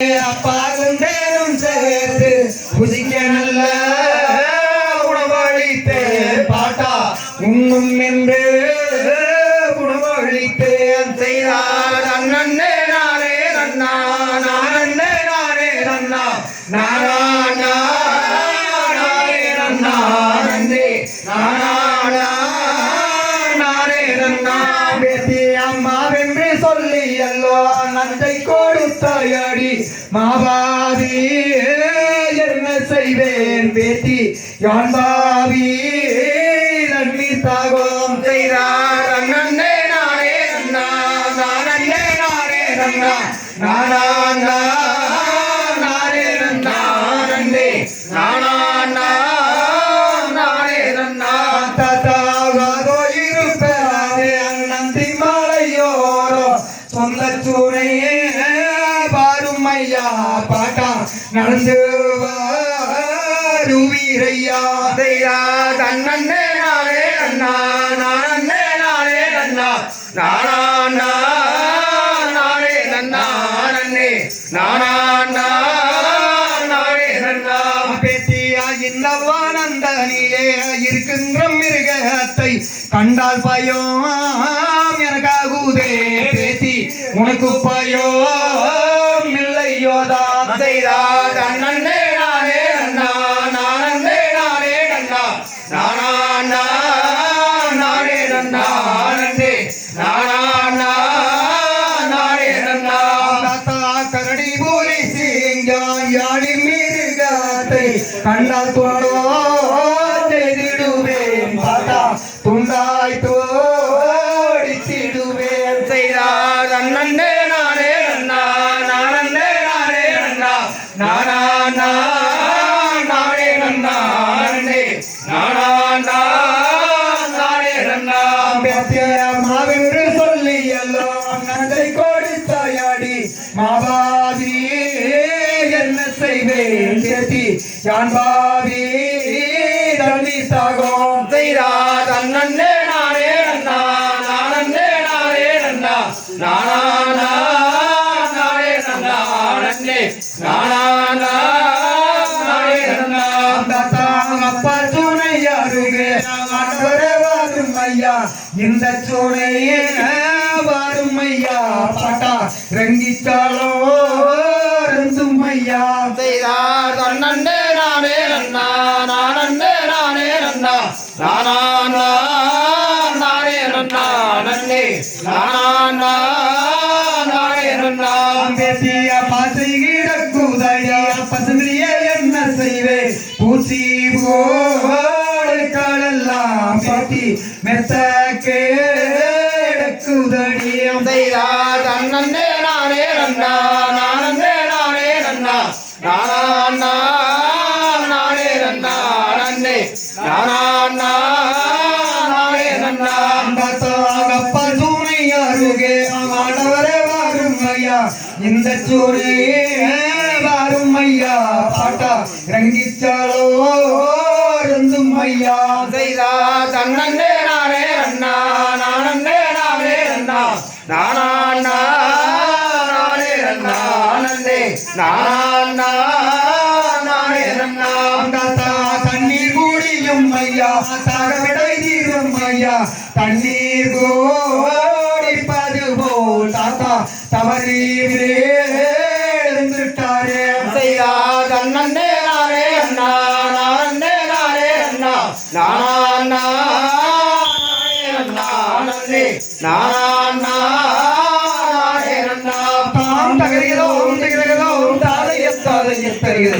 அப்பாகும் தேரும் சேர்த்து புதிக்க நல்ல உணவளித்தே பாட்டா உண்ணும் என்று உணவளித்தே செய்தார் அண்ணே நானே நன்னா நானே நானே நன்னா நானே நன்னா நன்றே நானே நன்னா பேசி அம்மாவென்று சொல்லி எல்லோ நன்றை கொடுத்தாயடி மாபாவி என்ன செய்வேன் பேத்தி யான் பாவி நன்றி தாகம் செய்தார் அண்ணே நானே நன்னா நானே நானே நன்னா நானே நன்னா நன்றே நானே நன்னா தாத்தாகோ இருப்பாரே நந்தி மலையோரோ சொந்த சூனையே பாரும் ஐயா பாட்டா நடந்து வீரையா தன்னே நானே அண்ணா நானே நானே அண்ணா நானே நன்னா நன்னே நானே நன்னா பேசியா இன்னவானந்தனிலே இருக்கின்ற மிருகத்தை கண்டால் பயம் எனக்காகுதே பேசி உனக்கு பயம் இல்லையோதா செய்தார் அண்ணே நானே அண்ணா நானே நானே அண்ணா நானே நன்னா நன்றே நானே நன்னா தாத்தா கரடி போலி சிங்காயாடி மிருகத்தை கண்டால் தோடோ செய்திடுவேன் பாத்தா துண்டாய் தோடித்திடுவேன் செய்தார் அண்ணே நானே அண்ணா நானே நானே அண்ணா நானே நன்னா நன்றே நானே நன்னா மாவென்று சொல்லி எல்லாம் நன்றை கொடுத்தாயாடி மாபாவி என்ன செய்வேன் சேர்த்தி யான் பாவி தண்ணி தாகம் செய்தார் அண்ணே நானே அண்ணா நானே நானே அண்ணா நானே நன்னா நன்னே நானே நன்னா அப்பா சூனையாருகே வரும் ஐயா இந்த சூனையே வரும் ஐயா பாட்டா ரங்கிச்சாலோ ரெண்டும் ஐயா செய்தார் அண்ணே நானே நன்னா நானே நானே நன்னா நானே நன்னா நன்னே நானே நன்னா பேசிய பாசை கிடக்குதையா பசுந்திரிய என்ன செய்வே பூசி போடெல்லாம் பாட்டி மெத்த கேடக்குதடியம் செய்தார் அண்ணே நானே நன்னா நானே நானே நன்னா நானே நன்னா நன்னே நானே நன்னா அப்பா சூனையாருகே ஆடவரே வரும் ஐயா இந்த சூனையே வரும் ஐயா பாட்டா ரங்கிச்சாலோ ரெண்டும் ஐயா செய்தார் அண்ணே நானே அண்ணா நானே நானே அண்ணா நானே நன்னா நன்றே நானே நன்னா தாத்தா தண்ணீர் கூடியும் ஐயா தகவிடை தீரும் ஐயா தண்ணீர் கோடிப்பது போல் தாத்தா தவறீரே இருந்துட்டாரே செய்தார் அண்ணே நானே அண்ணா நானே நானே அண்ணா நானே நன்னா தாம் தகரிகளோ தாதைய தருகிறது